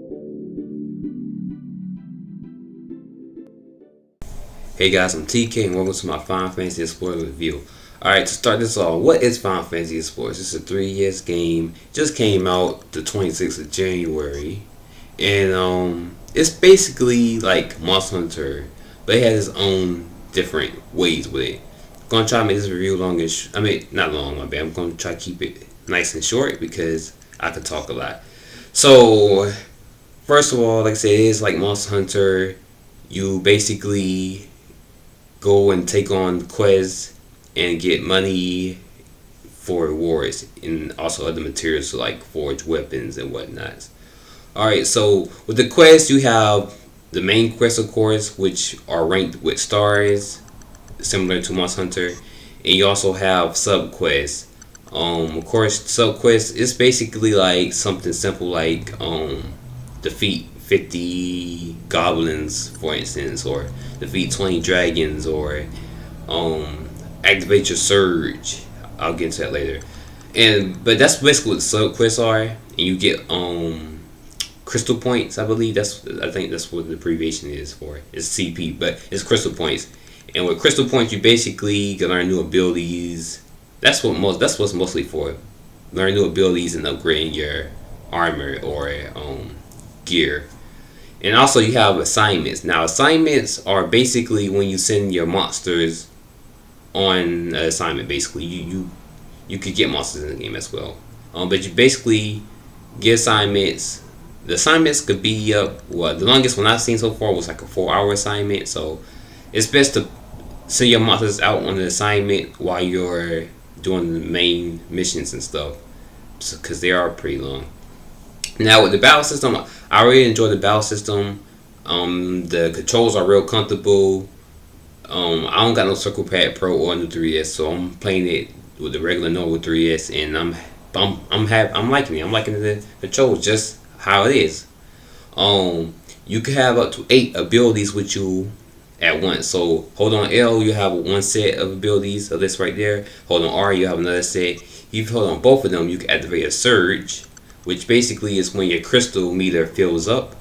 Hey guys, I'm TK and welcome to my Final Fantasy Explorer review. Alright, to start this off, what is Final Fantasy Explorer? It's a 3DS game. Just came out the 26th of January. And it's basically like Monster Hunter, but it has its own different ways with it. I'm gonna try to make this review long and not long, my bad. I'm gonna try to keep it nice and short because I could talk a lot. So, first of all, like I said, it is like Monster Hunter. You basically go and take on quests and get money for rewards and also other materials like forge weapons and whatnot. Alright, so with the quests you have the main quests of course, which are ranked with stars, similar to Monster Hunter, and you also have sub quests. Of course, sub quests is basically like something simple like defeat 50 goblins, for instance, or defeat 20 dragons, or activate your surge. I'll get into that later. But that's basically what sub quests are, and you get crystal points. I think that's what the abbreviation is for. It's CP, but it's crystal points. And with crystal points, you basically can learn new abilities. That's what's mostly for. Learn new abilities and upgrading your armor or gear. And also you have assignments. Now assignments are basically when you send your monsters on an assignment. Basically, you could get monsters in the game as well. But you basically get assignments. The assignments could be the longest one I've seen so far was like a 4-hour assignment. So it's best to send your monsters out on an assignment while you're doing the main missions and stuff, because they are pretty long. Now with the battle system, I really enjoy the battle system. The controls are real comfortable. I don't got no Circle Pad Pro or new 3DS, so I'm playing it with the regular normal 3DS, and I'm liking it. I'm liking the controls just how it is. You can have up to 8 abilities with you at once. So hold on L, you have one set of abilities of this right there. Hold on R, you have another set. If you hold on both of them, you can activate a surge, which basically is when your crystal meter fills up.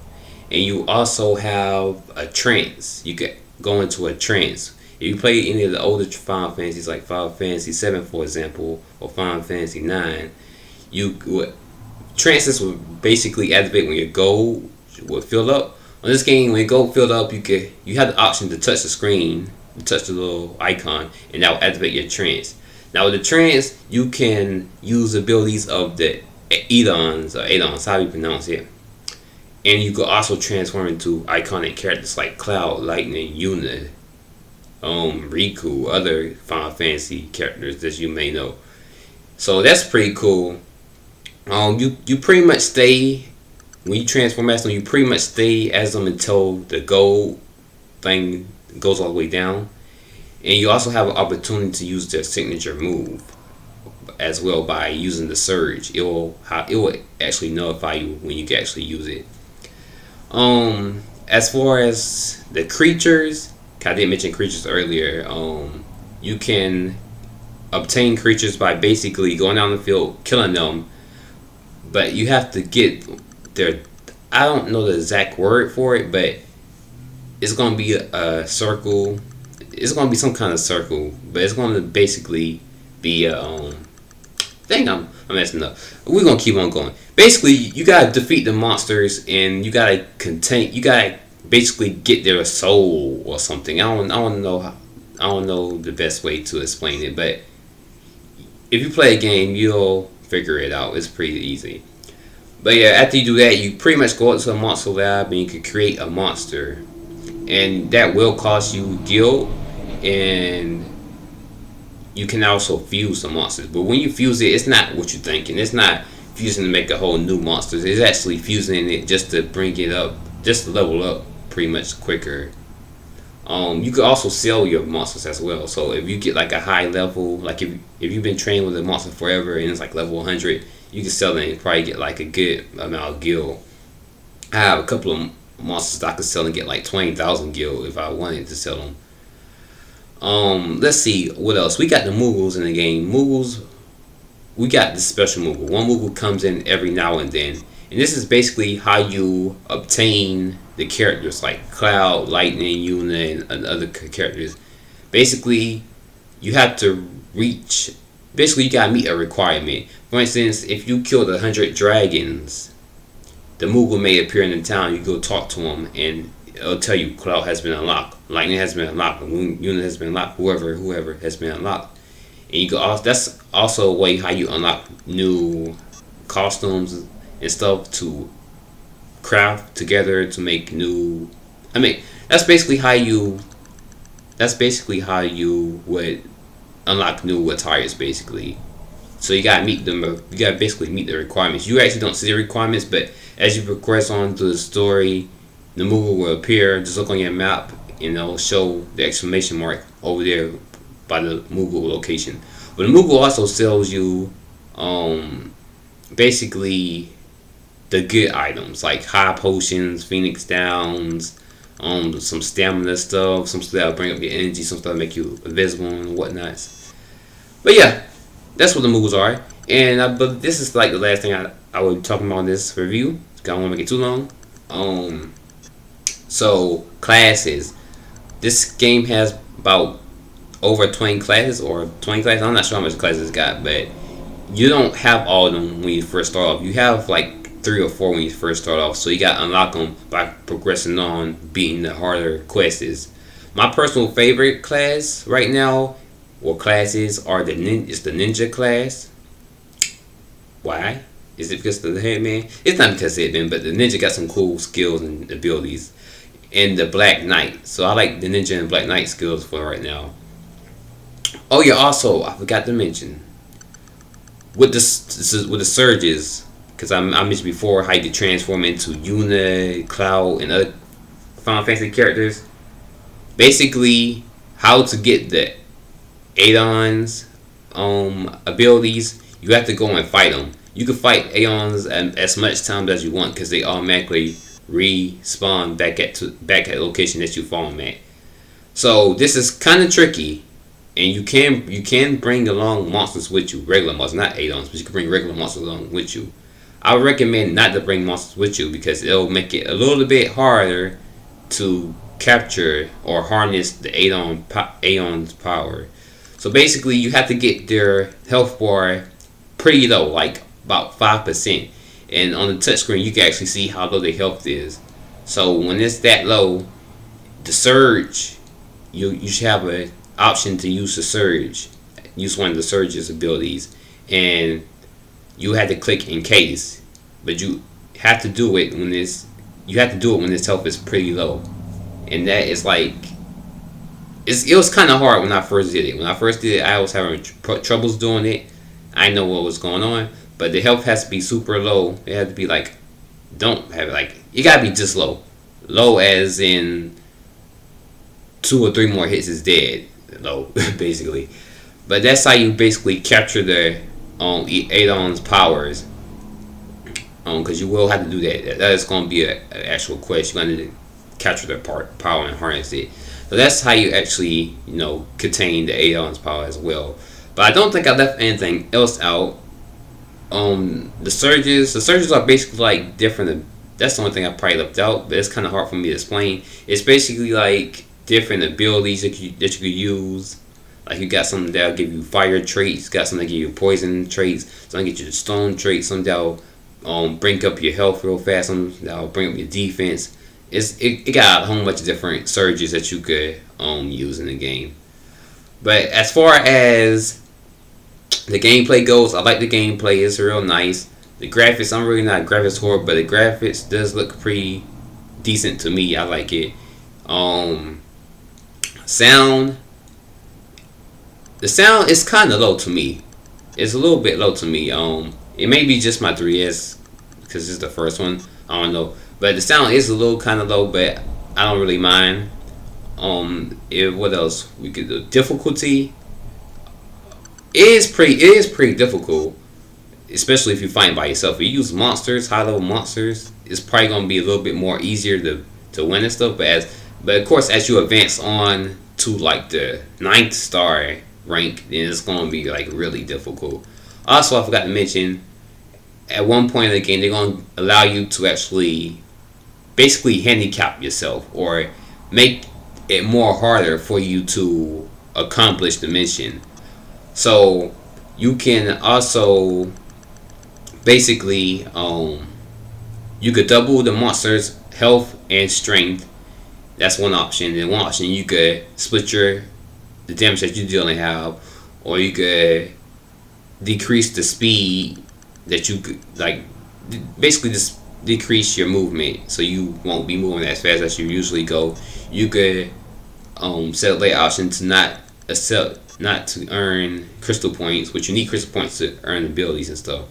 And you also have a trance. You can go into a trance. If you play any of the older Final Fantasies, like Final Fantasy 7 for example, or Final Fantasy 9, trances will basically activate when your gold will fill up. On this game, when your gold filled up, you have the option to touch the screen, touch the little icon, and that will activate your trance. Now with the trance, you can use abilities of the Adons, how you pronounce it. And you could also transform into iconic characters like Cloud, Lightning, Yuna, Riku, other Final Fantasy characters that you may know. So that's pretty cool. You pretty much stay when you transform as them. You pretty much stay as them until the gold thing goes all the way down, and you also have an opportunity to use their signature move as well by using the surge. It will actually notify you when you can actually use it. As far as the creatures, I didn't mention creatures earlier. You can obtain creatures by basically going down the field, killing them, but you have to get their, I don't know the exact word for it, but it's gonna be a circle. It's gonna be some kind of circle, but it's gonna basically be a dang, I'm messing up. We're gonna keep on going. Basically, you gotta defeat the monsters, and you gotta basically get their soul or something. I don't know the best way to explain it, but if you play a game, you'll figure it out. It's pretty easy. But yeah, after you do that, you pretty much go out to a monster lab and you can create a monster, and that will cost you guild, and you can also fuse the monsters. But when you fuse it, it's not what you're thinking. It's not fusing to make a whole new monster. It's actually fusing it just to bring it up, just to level up pretty much quicker. You could also sell your monsters as well. So if you get like a high level, like if you've been trained with a monster forever and it's like level 100, you can sell it and probably get like a good amount of guild. I have a couple of monsters that I could sell and get like 20,000 guild if I wanted to sell them. Let's see what else. We got the Moogles in the game. Moogles, we got the special Moogle. One Moogle comes in every now and then, And this is basically how you obtain the characters like Cloud, Lightning, Yuna, and other characters. Basically, you have to reach. Basically, you gotta meet a requirement. For instance, if you killed 100 dragons, the Moogle may appear in the town. You go talk to him, and it'll tell you Cloud has been unlocked, Lightning has been unlocked, Unit has been unlocked, whoever has been unlocked. And you go. That's also a way how you unlock new costumes and stuff to craft together to make new. I mean, that's basically how you. That's basically how you would unlock new attires, basically. So you gotta meet them. You gotta basically meet the requirements. You actually don't see the requirements, but as you progress on through the story, the Moogle will appear. Just look on your map, and it'll show the exclamation mark over there by the Moogle location. But the Moogle also sells you, basically the good items like high potions, Phoenix Downs, some stamina stuff, some stuff that'll bring up your energy, some stuff that'll make you invisible and whatnot. But yeah, that's what the Moogles are. And but this is like the last thing I would be talking about in this review. I don't want to make it too long. So classes. This game has about over 20 classes or 20 classes. I'm not sure how much classes it's got, but you don't have all of them when you first start off. You have like 3 or 4 when you first start off. So you got to unlock them by progressing on, beating the harder quests. My personal favorite class right now, or classes, are the ninja class. Why? Is it because of the Hitman? It's not because of Hitman, but the ninja got some cool skills and abilities. And the Black Knight. So I like the ninja and Black Knight skills for right now. Oh yeah, also I forgot to mention with the surges, because I mentioned before how you can transform into Yuna, Cloud, and other Final Fantasy characters. Basically, how to get the Aeon's abilities, you have to go and fight them. You can fight Aeons as much times as you want because they automatically respawn back at the location that you found them at. So this is kind of tricky, and you can bring along monsters with you, regular monsters, not Aeons, but you can bring regular monsters along with you. I would recommend not to bring monsters with you because it'll make it a little bit harder to capture or harness the Aeon's power. So basically, you have to get their health bar pretty low, like about 5%. And on the touchscreen, you can actually see how low their health is. So when it's that low, the surge, you should have an option to use the surge, use one of the surge's abilities, and you have to click in case, but you have to do it when this health is pretty low, and that is like it was kind of hard when I first did it. When I first did it, I was having troubles doing it. I know what was going on, but the health has to be super low. It had to be like, don't have it like, you gotta be just low, as in 2 or 3 more hits is dead, low basically. But that's how you basically capture the Aeon's powers. Because you will have to do that. That is going to be an actual quest. You're going to capture their power and harness it. So that's how you actually, contain the Aeon's power as well. But I don't think I left anything else out. The surges are basically like different. That's the only thing I probably left out, but it's kind of hard for me to explain. It's basically like different abilities that you could use. Like you got something that'll give you fire traits, got something that give you poison traits, something that get you the stone traits, something that'll bring up your health real fast, something that'll bring up your defense. It got a whole bunch of different surges that you could use in the game. But as far as the gameplay goes, I like the gameplay. It's real nice. The graphics, I'm really not a graphics whore, but the graphics does look pretty decent to me. I like it. Sound. The sound is kind of low to me. It's a little bit low to me. It may be just my 3S because it's the first one. I don't know, but the sound is a little kind of low, but I don't really mind. What else we could do? Difficulty. It is pretty difficult, especially if you fight by yourself. If you use monsters, high level monsters, it's probably gonna be a little bit more easier to win and stuff. But of course, as you advance on to like the 9th star rank, then it's gonna be like really difficult. Also, I forgot to mention, at one point in the game they're gonna allow you to actually basically handicap yourself or make it more harder for you to accomplish the mission. So you can also basically you could double the monster's health and strength. That's one option. Then one option you could split the damage that you deal and have, or you could decrease the speed that you could like basically just decrease your movement so you won't be moving as fast as you usually go. You could set the option to not to earn crystal points, which you need crystal points to earn abilities and stuff.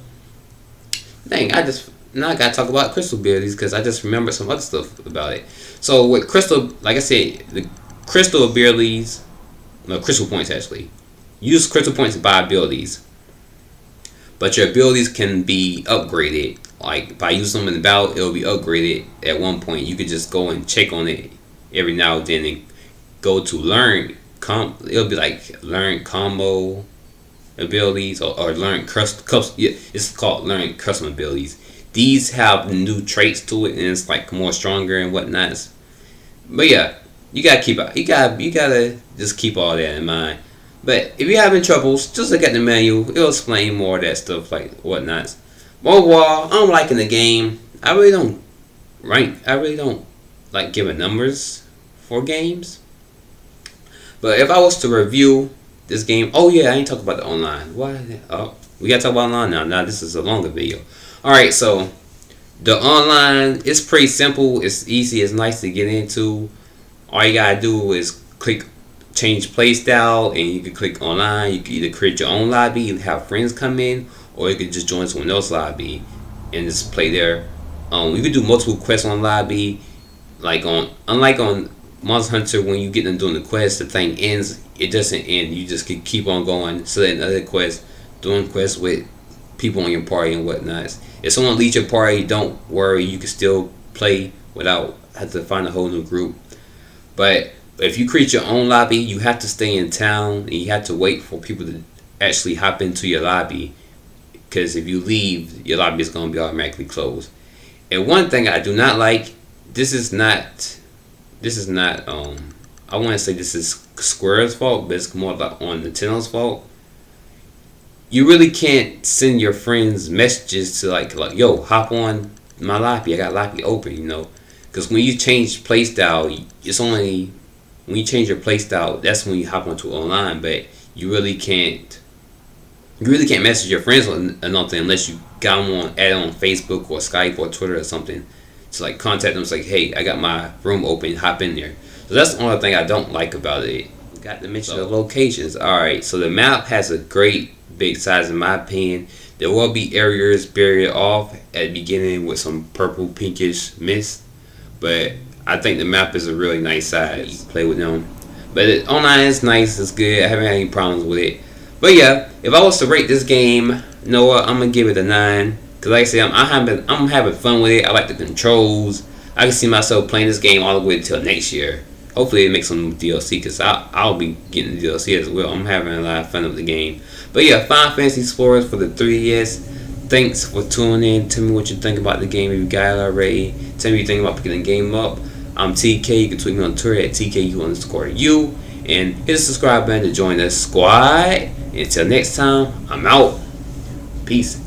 Dang, I gotta talk about crystal abilities because I just remember some other stuff about it. So with crystal, like I said, the crystal abilities, no crystal points actually. Use crystal points to buy abilities, but your abilities can be upgraded. Like by using them in the battle, it'll be upgraded at one point. You could just go and check on it every now and then and go to learn. It'll be like learn combo abilities or learn custom. Yeah, it's called learn custom abilities. These have new traits to it and it's like more stronger and whatnot. But yeah, you gotta just keep all that in mind. But if you're having troubles, just look at the menu. It'll explain more of that stuff like whatnot. Overall, I'm liking the game. I really don't rank. I really don't like giving numbers for games. But if I was to review this game, oh yeah, I ain't talking about the online. Why? Oh, we gotta talk about online now. Now this is a longer video. All right, so the online is pretty simple. It's easy. It's nice to get into. All you gotta do is click change playstyle, and you can click online. You can either create your own lobby and have friends come in, or you can just join someone else's lobby and just play there. You can do multiple quests on lobby. Unlike on Monster Hunter, when you get them doing the quest, the thing ends. It doesn't end. You just can keep on going, selecting other quests, doing quests with people on your party and whatnot. If someone leaves your party, don't worry. You can still play without have to find a whole new group. But if you create your own lobby, you have to stay in town and you have to wait for people to actually hop into your lobby. Because if you leave, your lobby is going to be automatically closed. And one thing I do not like, this is not I want to say this is Square's fault, but it's more like on Nintendo's fault. You really can't send your friends messages to like yo, hop on my lobby. I got lobby open, because when you change playstyle, it's only when you change your playstyle that's when you hop onto online. But you really can't message your friends or nothing unless you got them add on Facebook or Skype or Twitter or something to like contact them. It's like, hey, I got my room open, hop in there. So that's the only thing I don't like about it. Got to mention the locations. Alright, so the map has a great big size in my opinion. There will be areas buried off at the beginning with some purple pinkish mist, but I think the map is a really nice size. Play with them. But online is nice, it's good. I haven't had any problems with it. But yeah, if I was to rate this game, Noah, I'm gonna give it a 9. Cause like I said, I'm having fun with it. I like the controls. I can see myself playing this game all the way until next year. Hopefully it makes some DLC, because I'll be getting the DLC as well. I'm having a lot of fun with the game. But yeah, Final Fantasy Explorers for the 3DS. Thanks for tuning in. Tell me what you think about the game if you got it already. Tell me what you think about picking the game up. I'm TK. You can tweet me on Twitter at TKU_U. And hit the subscribe button to join the squad. Until next time, I'm out. Peace.